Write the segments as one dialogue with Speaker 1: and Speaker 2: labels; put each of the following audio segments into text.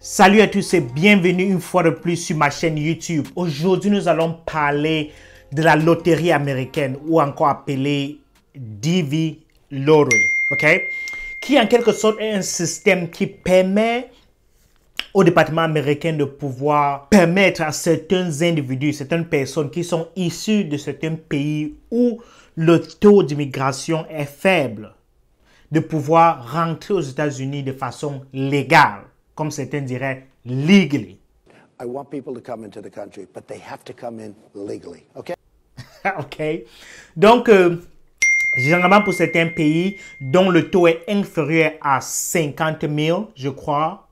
Speaker 1: Salut à tous et bienvenue une fois de plus sur ma chaîne YouTube. Aujourd'hui, nous allons parler de la loterie américaine ou encore appelée DV Lottery, ok? Qui en quelque sorte est un système qui permet au département américain de pouvoir permettre à certains individus, certaines personnes qui sont issues de certains pays où le taux d'immigration est faible, de pouvoir rentrer aux États-Unis de façon légale, comme certains diraient, legally.
Speaker 2: I want people to come into the country, but they have to come in legally, okay?
Speaker 1: OK. Donc, généralement pour certains pays dont le taux est inférieur à 50 000, je crois,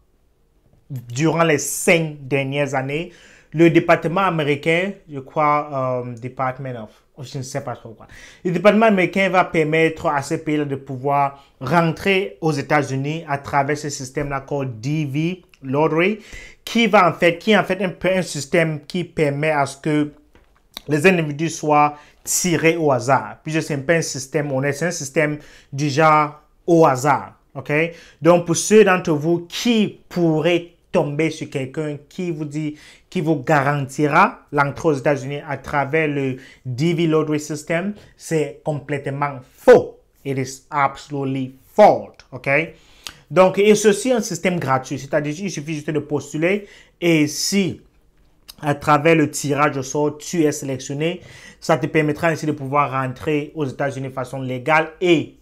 Speaker 1: durant les 5 dernières années, le département américain, je crois, je ne sais pas trop quoi. Le département américain va permettre à ces pays-là de pouvoir rentrer aux États-Unis à travers ce système-là called DV Lottery, qui est en fait un système qui permet à ce que les individus soient tirés au hasard. Puis c'est pas un système honnête, c'est un système du genre au hasard. OK? Donc, pour ceux d'entre vous qui pourraient tomber sur quelqu'un qui vous garantira l'entrée aux États-Unis à travers le DV Lottery System, c'est complètement faux. It is absolutely false. OK? Donc, et ceci est un système gratuit. C'est-à-dire qu'il suffit juste de postuler et si à travers le tirage au sort, tu es sélectionné, ça te permettra ainsi de pouvoir rentrer aux États-Unis de façon légale et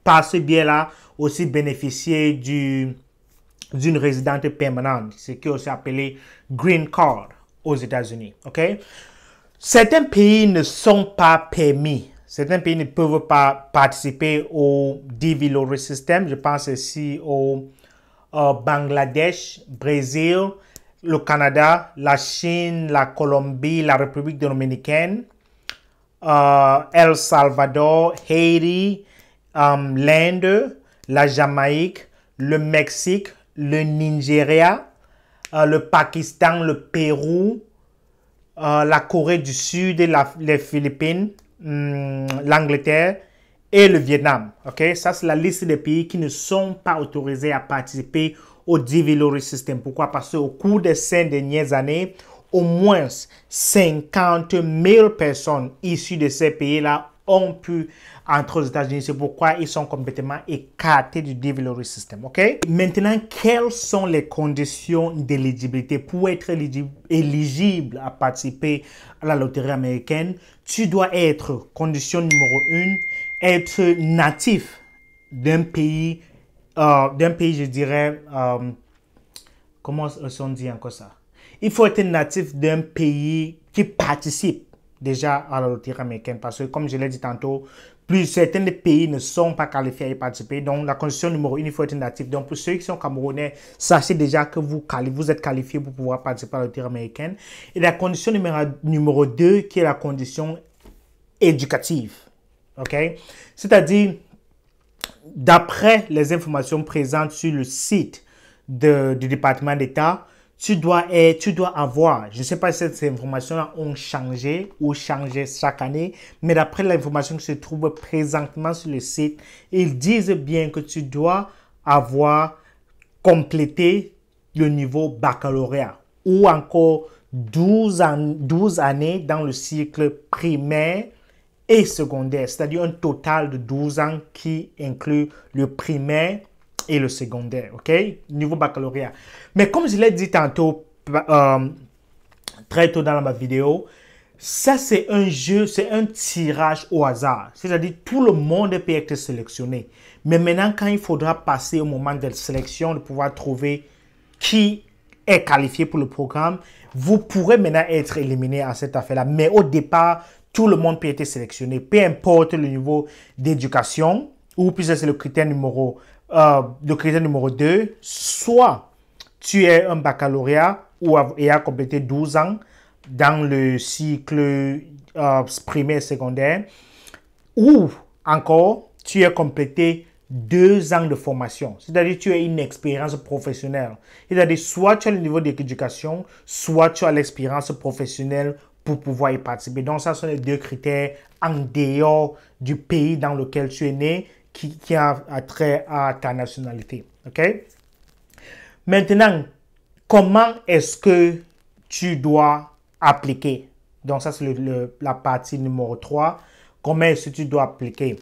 Speaker 1: par ce biais-là aussi bénéficier d'une résidence permanente, ce qui est aussi appelé Green Card aux États-Unis. OK? Certains pays ne sont pas permis. Certains pays ne peuvent pas participer au DV Lottery System. Je pense ici au Bangladesh, Brésil, le Canada, la Chine, la Colombie, la République dominicaine, El Salvador, Haïti, l'Inde, la Jamaïque, le Mexique, le Nigeria, le Pakistan, le Pérou, la Corée du Sud, les Philippines, l'Angleterre et le Vietnam. Ok, ça c'est la liste des pays qui ne sont pas autorisés à participer au DV Lottery System. Pourquoi? Parce qu'au cours des 5 dernières années, au moins 50 000 personnes issues de ces pays-là ont pu entrer aux États-Unis. C'est pourquoi ils sont complètement écartés du DV Lottery System. OK? Maintenant, quelles sont les conditions d'éligibilité pour être éligible à participer à la loterie américaine? Tu dois être, condition numéro 1, être natif d'un pays, je dirais, comment on dit encore ça? Il faut être natif d'un pays qui participe déjà à la loterie américaine parce que, comme je l'ai dit tantôt, certains des pays ne sont pas qualifiés à y participer. Donc, la condition numéro 1, il faut être natif. Donc, pour ceux qui sont camerounais, sachez déjà que vous êtes qualifiés pour pouvoir participer à la loterie américaine. Et la condition numéro 2, qui est la condition éducative. OK? C'est-à-dire, d'après les informations présentes sur le site du département d'État, tu dois avoir, je ne sais pas si ces informations ont changé ou changé chaque année, mais d'après l'information qui se trouve présentement sur le site, ils disent bien que tu dois avoir complété le niveau baccalauréat ou encore 12 années dans le cycle primaire et secondaire, c'est-à-dire un total de 12 ans qui inclut le primaire et le secondaire, ok? Niveau baccalauréat. Mais comme je l'ai dit tantôt, très tôt dans ma vidéo, ça c'est un jeu, c'est un tirage au hasard. C'est-à-dire tout le monde peut être sélectionné. Mais maintenant, quand il faudra passer au moment de la sélection, de pouvoir trouver qui est qualifié pour le programme, vous pourrez maintenant être éliminé à cette affaire-là. Mais au départ, tout le monde peut être sélectionné. Peu importe le niveau d'éducation, ou puis ça c'est le critère numéro 2, soit tu es un baccalauréat ou ayant complété 12 ans dans le cycle primaire et secondaire, ou encore tu as complété 2 ans de formation, c'est-à-dire tu as une expérience professionnelle. C'est-à-dire soit tu as le niveau d'éducation, soit tu as l'expérience professionnelle pour pouvoir y participer. Donc, ça sont les 2 critères en dehors du pays dans lequel tu es né qui a trait à ta nationalité. OK? Maintenant, comment est-ce que tu dois appliquer? Donc, ça, c'est la partie numéro 3. Comment est-ce que tu dois appliquer?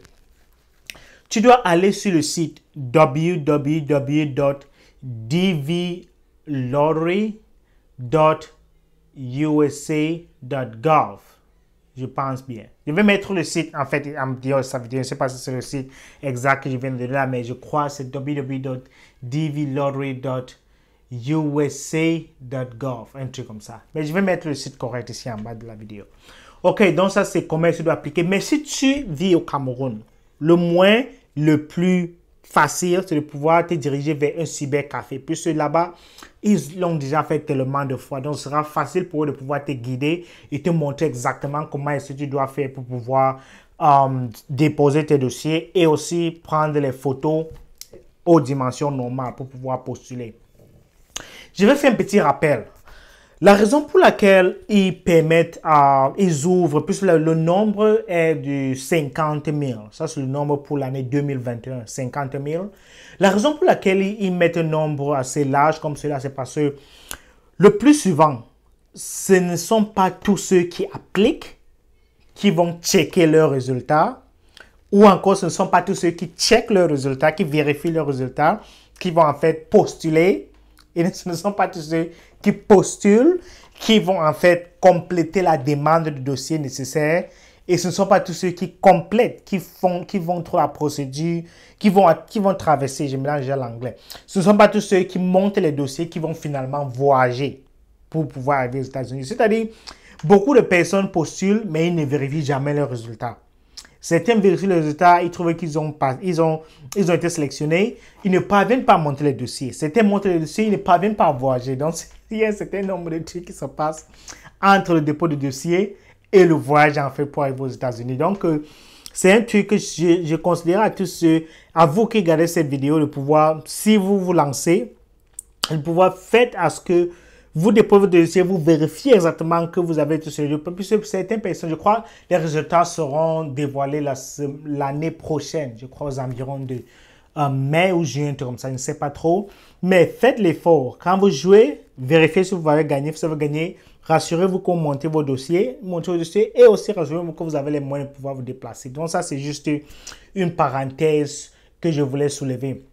Speaker 1: Tu dois aller sur le site www.dvlottery.usa.gov. Je pense bien. Je vais mettre le site, en fait, en vidéo, sa vidéo. Je ne sais pas si c'est le site exact que je viens de donner là, mais je crois que c'est www.dvlottery.usa.gov. Un truc comme ça. Mais je vais mettre le site correct ici en bas de la vidéo. Ok, donc ça, c'est comment tu dois appliquer. Mais si tu vis au Cameroun, le plus facile, c'est de pouvoir te diriger vers un cybercafé. Puisque là-bas, ils l'ont déjà fait tellement de fois. Donc, ce sera facile pour eux de pouvoir te guider et te montrer exactement comment est-ce que tu dois faire pour pouvoir déposer tes dossiers et aussi prendre les photos aux dimensions normales pour pouvoir postuler. Je vais faire un petit rappel. La raison pour laquelle ils permettent, ils ouvrent, puisque le nombre est de 50 000. Ça, c'est le nombre pour l'année 2021, 50 000. La raison pour laquelle ils mettent un nombre assez large comme cela, c'est parce que le plus souvent, ce ne sont pas tous ceux qui appliquent qui vont checker leurs résultats, ou encore ce ne sont pas tous ceux qui checkent leurs résultats, qui vérifient leurs résultats, qui vont en fait postuler. Et ce ne sont pas tous ceux qui postulent, qui vont en fait compléter la demande de dossier nécessaire. Et ce ne sont pas tous ceux qui complètent, qui vont trop la procédure, qui vont traverser, je mélange l'anglais. Ce ne sont pas tous ceux qui montent les dossiers, qui vont finalement voyager pour pouvoir arriver aux États-Unis. C'est-à-dire, beaucoup de personnes postulent, mais ils ne vérifient jamais leurs résultats. Certains vérifient les résultats, ils trouvent qu'ils ont été sélectionnés, ils ne parviennent pas à monter les dossiers. Certains montent les dossiers, ils ne parviennent pas à voyager. Donc, il y a un certain nombre de trucs qui se passent entre le dépôt de dossier et le voyage en fait pour arriver aux États-Unis. Donc, c'est un truc que je considère à tous ceux, à vous qui regardez cette vidéo, de pouvoir, si vous vous lancez, de pouvoir faire à ce que vous déposez votre dossier, vous vérifiez exactement que vous avez tout sur le dossier. Puisque certaines personnes, je crois, les résultats seront dévoilés l'année prochaine. Je crois aux environs de mai ou juin, comme ça, je ne sais pas trop. Mais faites l'effort. Quand vous jouez, vérifiez si vous avez gagné. Si vous avez gagné, rassurez-vous qu'on monte vos dossiers, et aussi rassurez-vous que vous avez les moyens de pouvoir vous déplacer. Donc ça, c'est juste une parenthèse que je voulais soulever.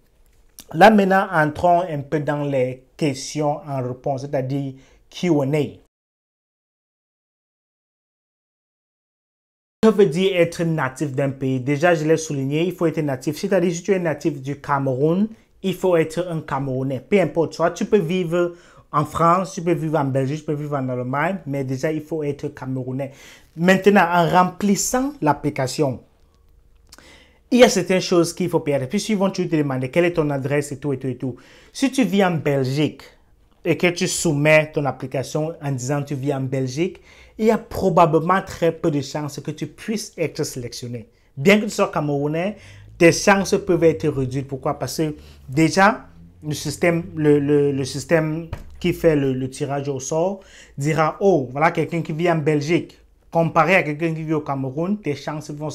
Speaker 1: Là, maintenant, entrons un peu dans les questions en réponse, c'est-à-dire Q&A. Ça veut dire être natif d'un pays. Déjà, je l'ai souligné, il faut être natif. C'est-à-dire, si tu es natif du Cameroun, il faut être un Camerounais. Peu importe, soit tu peux vivre en France, tu peux vivre en Belgique, tu peux vivre en Allemagne, mais déjà, il faut être Camerounais. Maintenant, en remplissant l'application, il y a certaines choses qu'il faut perdre. Puis, ils vont te demander quelle est ton adresse et tout, et tout, et tout. Si tu vis en Belgique et que tu soumets ton application en disant que tu vis en Belgique, il y a probablement très peu de chances que tu puisses être sélectionné. Bien que tu sois Camerounais, tes chances peuvent être réduites. Pourquoi? Parce que déjà, le système qui fait le tirage au sort dira, oh, voilà quelqu'un qui vit en Belgique. Comparé à quelqu'un qui vit au Cameroun, tes chances vont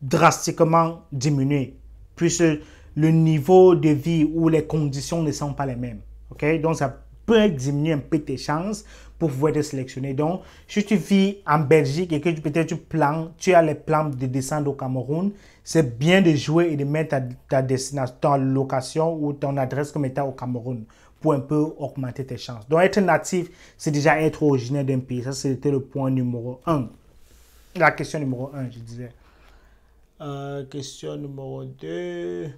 Speaker 1: drastiquement diminuer, puisque le niveau de vie ou les conditions ne sont pas les mêmes. Okay? Donc, ça peut diminuer un peu tes chances pour pouvoir être sélectionné. Donc, si tu vis en Belgique et que peut-être tu as les plans de descendre au Cameroun, c'est bien de jouer et de mettre ta destination, ta location ou ton adresse comme état au Cameroun pour un peu augmenter tes chances. Donc, être natif, c'est déjà être originaire d'un pays. Ça, c'était le point numéro 1. La question numéro 1, je disais. Question numéro 2.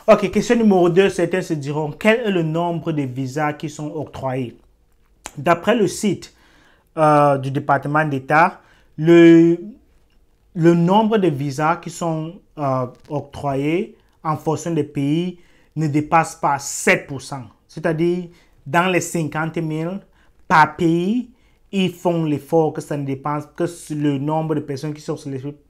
Speaker 1: Ok, question numéro 2, certains se diront, quel est le nombre de visas qui sont octroyés? D'après le site du département d'État, le nombre de visas qui sont octroyés en fonction des pays ne dépasse pas 7%. C'est-à-dire, dans les 50 000 par pays, ils font l'effort que ça ne dépasse, que le nombre de personnes qui sont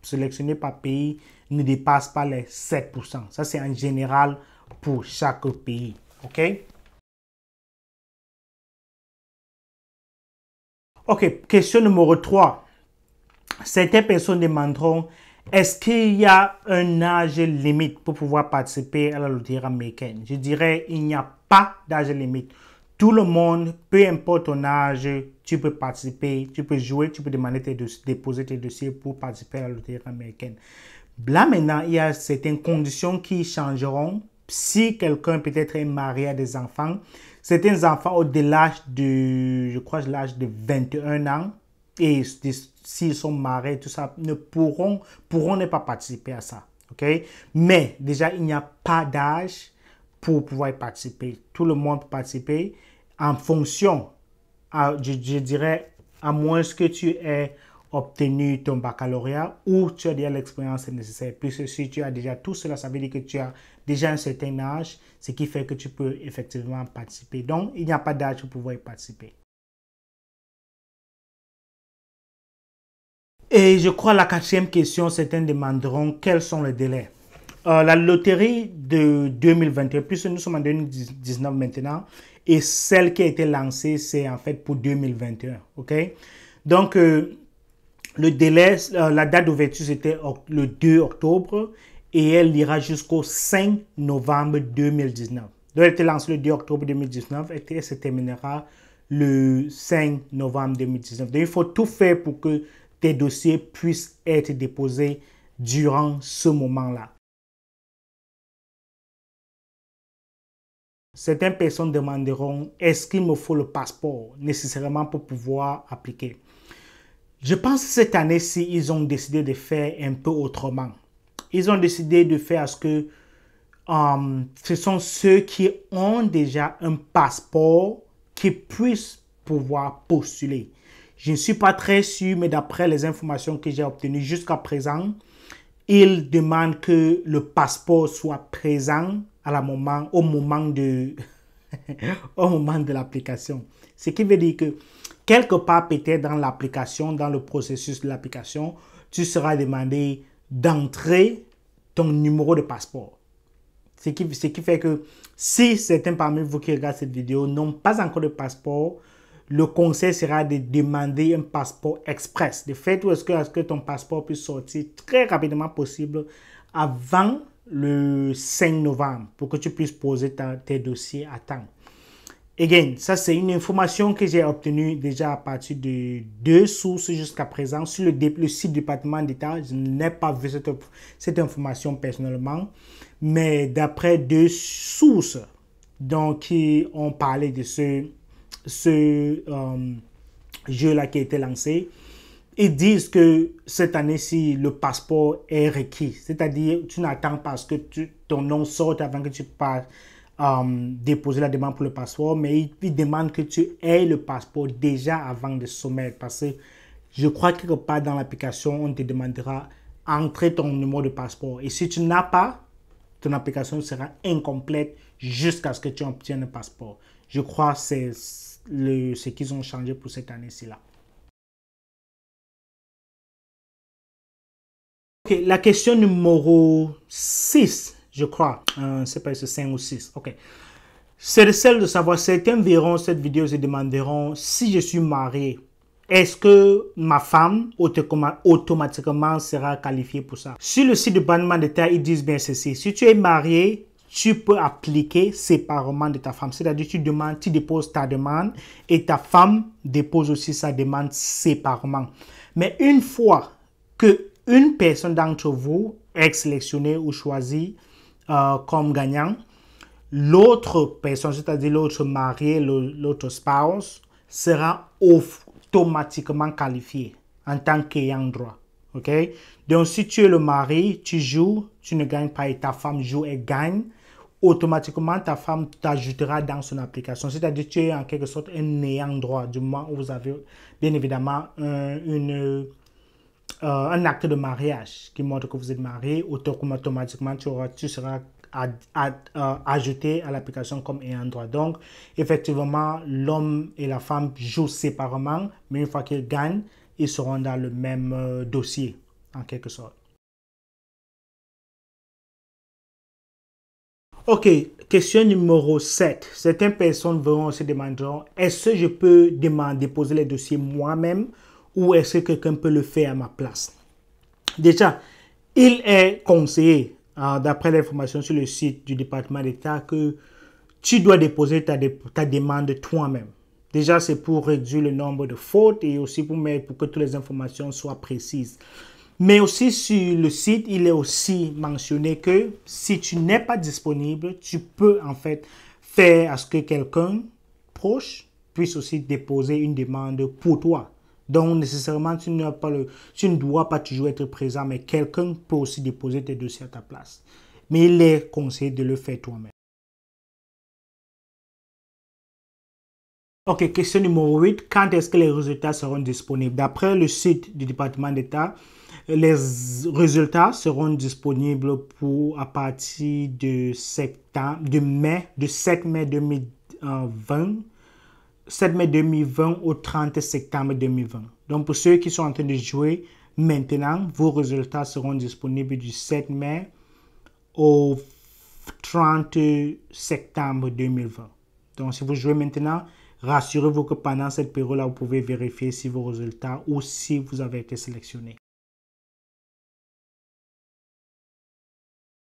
Speaker 1: sélectionnées par pays ne dépasse pas les 7%. Ça, c'est en général pour chaque pays. OK? OK, question numéro 3. Certaines personnes demanderont, est-ce qu'il y a un âge limite pour pouvoir participer à la loterie américaine? Je dirais, il n'y a pas d'âge limite. tout le monde, peu importe ton âge, tu peux participer, tu peux jouer, tu peux demander déposer tes dossiers pour participer à la loterie américaine. Là maintenant, il y a certaines conditions qui changeront. Si quelqu'un peut-être est marié à des enfants, certains enfants au-delà de, je crois, l'âge de 21 ans, et s'ils sont mariés, tout ça, pourront ne pas participer à ça. Ok? Mais déjà, il n'y a pas d'âge pour pouvoir y participer. Tout le monde peut participer en fonction, je dirais, à moins que tu aies obtenu ton baccalauréat ou tu as déjà l'expérience nécessaire. Puisque si tu as déjà tout cela, ça veut dire que tu as déjà un certain âge, ce qui fait que tu peux effectivement participer. Donc, il n'y a pas d'âge pour pouvoir y participer. Et je crois la quatrième question, certains demanderont quels sont les délais. La loterie de 2021, puisque nous sommes en 2019 maintenant, et celle qui a été lancée, c'est en fait pour 2021. Ok? Donc, le délai, la date d'ouverture, c'était le 2 octobre et elle ira jusqu'au 5 novembre 2019. Donc, elle a été lancée le 2 octobre 2019 et elle se terminera le 5 novembre 2019. Donc, il faut tout faire pour que tes dossiers puissent être déposés durant ce moment-là. Certaines personnes demanderont, est-ce qu'il me faut le passeport nécessairement pour pouvoir appliquer? Je pense que cette année-ci, ils ont décidé de faire un peu autrement. Ils ont décidé de faire ce que ce sont ceux qui ont déjà un passeport qui puissent pouvoir postuler. Je ne suis pas très sûr, mais d'après les informations que j'ai obtenues jusqu'à présent, ils demandent que le passeport soit présent au moment de l'application. Ce qui veut dire que quelque part peut-être dans l'application, dans le processus de l'application, tu seras demandé d'entrer ton numéro de passeport. Ce qui fait que si certains parmi vous qui regardent cette vidéo n'ont pas encore de passeport, le conseil sera de demander un passeport express. De fait, est-ce que ton passeport puisse sortir très rapidement possible avant le 5 novembre pour que tu puisses poser tes dossiers à temps. Again, ça c'est une information que j'ai obtenue déjà à partir de 2 sources jusqu'à présent. Sur le site du département d'État, je n'ai pas vu cette information personnellement, mais d'après 2 sources donc, qui ont parlé de ce jeu-là qui a été lancé, ils disent que cette année-ci, le passeport est requis. C'est-à-dire, tu n'attends pas que ton nom sorte avant que tu passes déposer la demande pour le passeport, mais ils demandent que tu aies le passeport déjà avant de soumettre. Parce que je crois que quelque part dans l'application, on te demandera d'entrer ton numéro de passeport. Et si tu n'as pas, ton application sera incomplète jusqu'à ce que tu obtiennes le passeport. Je crois que c'est ce qu'ils ont changé pour cette année-ci là. Ok, la question numéro 6, je crois. C'est pas 5 ou 6. Ok. C'est celle de savoir, certains verront cette vidéo et se demanderont si je suis marié, est-ce que ma femme automatiquement sera qualifiée pour ça? Sur le site du département d'État, ils disent bien ceci. Si tu es marié, tu peux appliquer séparément de ta femme. C'est-à-dire tu déposes ta demande et ta femme dépose aussi sa demande séparément. Mais une fois que une personne d'entre vous est sélectionnée ou choisie comme gagnant, l'autre personne, c'est-à-dire l'autre marié, l'autre spouse, sera automatiquement qualifié en tant qu'ayant droit. Ok? Donc, si tu es le mari, tu joues, tu ne gagnes pas et ta femme joue et gagne, automatiquement ta femme t'ajoutera dans son application. C'est-à-dire que tu es en quelque sorte un ayant droit du moment où vous avez bien évidemment un acte de mariage qui montre que vous êtes marié. Automatiquement tu seras ajouté à l'application comme ayant droit. Donc, effectivement, l'homme et la femme jouent séparément, mais une fois qu'ils gagnent, ils seront dans le même dossier, en quelque sorte. Ok, question numéro 7. Certaines personnes vont se demander, est-ce que je peux déposer les dossiers moi-même ou est-ce que quelqu'un peut le faire à ma place? Déjà, il est conseillé, d'après l'information sur le site du département d'État, que tu dois déposer ta demande toi-même. Déjà, c'est pour réduire le nombre de fautes et aussi pour que toutes les informations soient précises. Mais aussi sur le site, il est aussi mentionné que si tu n'es pas disponible, tu peux en fait faire à ce que quelqu'un proche puisse aussi déposer une demande pour toi. Donc, nécessairement, tu ne dois pas toujours être présent, mais quelqu'un peut aussi déposer tes dossiers à ta place. Mais il est conseillé de le faire toi-même. Ok, question numéro 8. Quand est-ce que les résultats seront disponibles? D'après le site du département d'État, les résultats seront disponibles à partir de 7 mai 2020. 7 mai 2020 au 30 septembre 2020. Donc, pour ceux qui sont en train de jouer maintenant, vos résultats seront disponibles du 7 mai au 30 septembre 2020. Donc, si vous jouez maintenant, rassurez-vous que pendant cette période-là, vous pouvez vérifier si vos résultats ou si vous avez été sélectionné.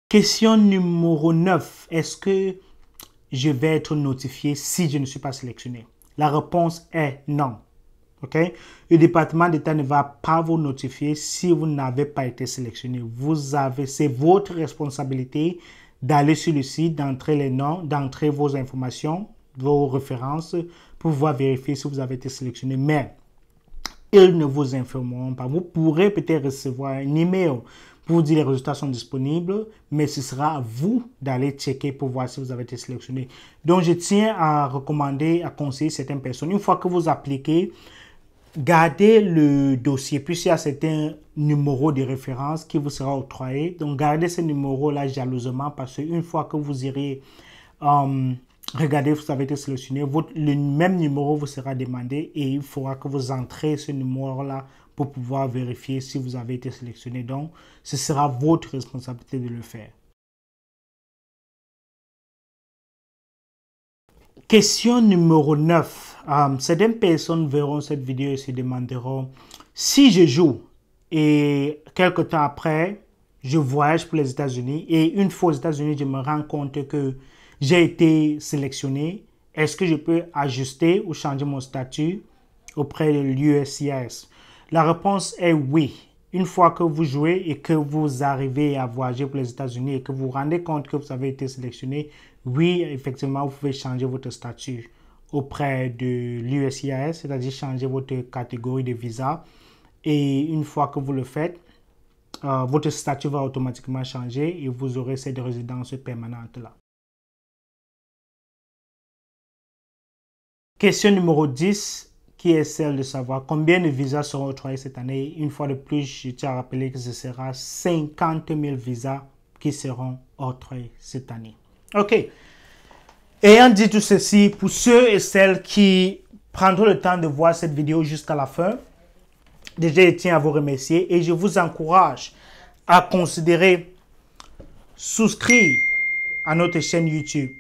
Speaker 1: Question numéro 9. Est-ce que je vais être notifié si je ne suis pas sélectionné? La réponse est non. Okay? Le département d'État ne va pas vous notifier si vous n'avez pas été sélectionné. C'est votre responsabilité d'aller sur le site, d'entrer les noms, d'entrer vos informations, vos références pour pouvoir vérifier si vous avez été sélectionné. Mais ils ne vous informeront pas. Vous pourrez peut-être recevoir un email pour vous dire les résultats sont disponibles, mais ce sera à vous d'aller checker pour voir si vous avez été sélectionné. Donc, je tiens à recommander, à conseiller certaines personnes. Une fois que vous appliquez, gardez le dossier. Puis, il y a certains numéros de référence qui vous sera octroyé. Donc, gardez ce numéro-là jalousement parce qu'une fois que vous irez regardez, vous avez été sélectionné, le même numéro vous sera demandé et il faudra que vous entrez ce numéro-là pour pouvoir vérifier si vous avez été sélectionné. Donc, ce sera votre responsabilité de le faire. Question numéro 9. Certaines personnes verront cette vidéo et se demanderont si je joue et quelque temps après, je voyage pour les États-Unis et une fois aux États-Unis, je me rends compte que j'ai été sélectionné. Est-ce que je peux ajuster ou changer mon statut auprès de l'USCIS? La réponse est oui. Une fois que vous jouez et que vous arrivez à voyager pour les États-Unis et que vous vous rendez compte que vous avez été sélectionné, oui, effectivement, vous pouvez changer votre statut auprès de l'USCIS, c'est-à-dire changer votre catégorie de visa. Et une fois que vous le faites, votre statut va automatiquement changer et vous aurez cette résidence permanente-là. Question numéro 10, qui est celle de savoir combien de visas seront octroyés cette année. Une fois de plus, je tiens à rappeler que ce sera 50 000 visas qui seront octroyés cette année. Ok. Ayant dit tout ceci, pour ceux et celles qui prendront le temps de voir cette vidéo jusqu'à la fin, déjà, je tiens à vous remercier et je vous encourage à considérer souscrire à notre chaîne YouTube.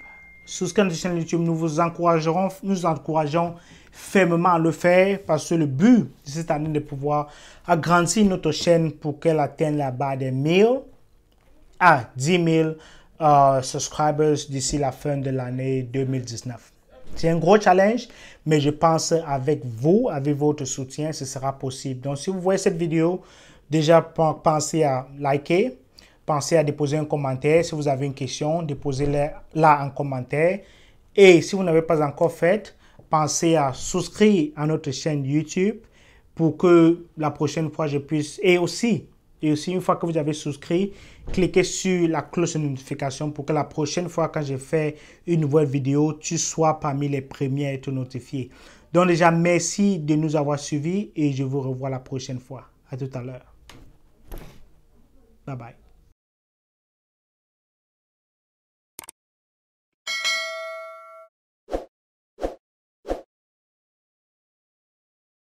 Speaker 1: Souscrire à notre chaîne YouTube, nous encourageons fermement à le faire parce que le but de cette année est de pouvoir agrandir notre chaîne pour qu'elle atteigne la barre des 1000 à 10 000 subscribers d'ici la fin de l'année 2019. C'est un gros challenge, mais je pense avec vous, avec votre soutien, ce sera possible. Donc, si vous voyez cette vidéo, déjà pensez à liker, pensez à déposer un commentaire. Si vous avez une question, déposez-la en commentaire. Et si vous n'avez pas encore fait, pensez à souscrire à notre chaîne YouTube pour que la prochaine fois je puisse... Et aussi, une fois que vous avez souscrit, cliquez sur la cloche de notification pour que la prochaine fois quand je fais une nouvelle vidéo, tu sois parmi les premiers à être notifié. Donc déjà, merci de nous avoir suivis et je vous revois la prochaine fois. À tout à l'heure. Bye bye.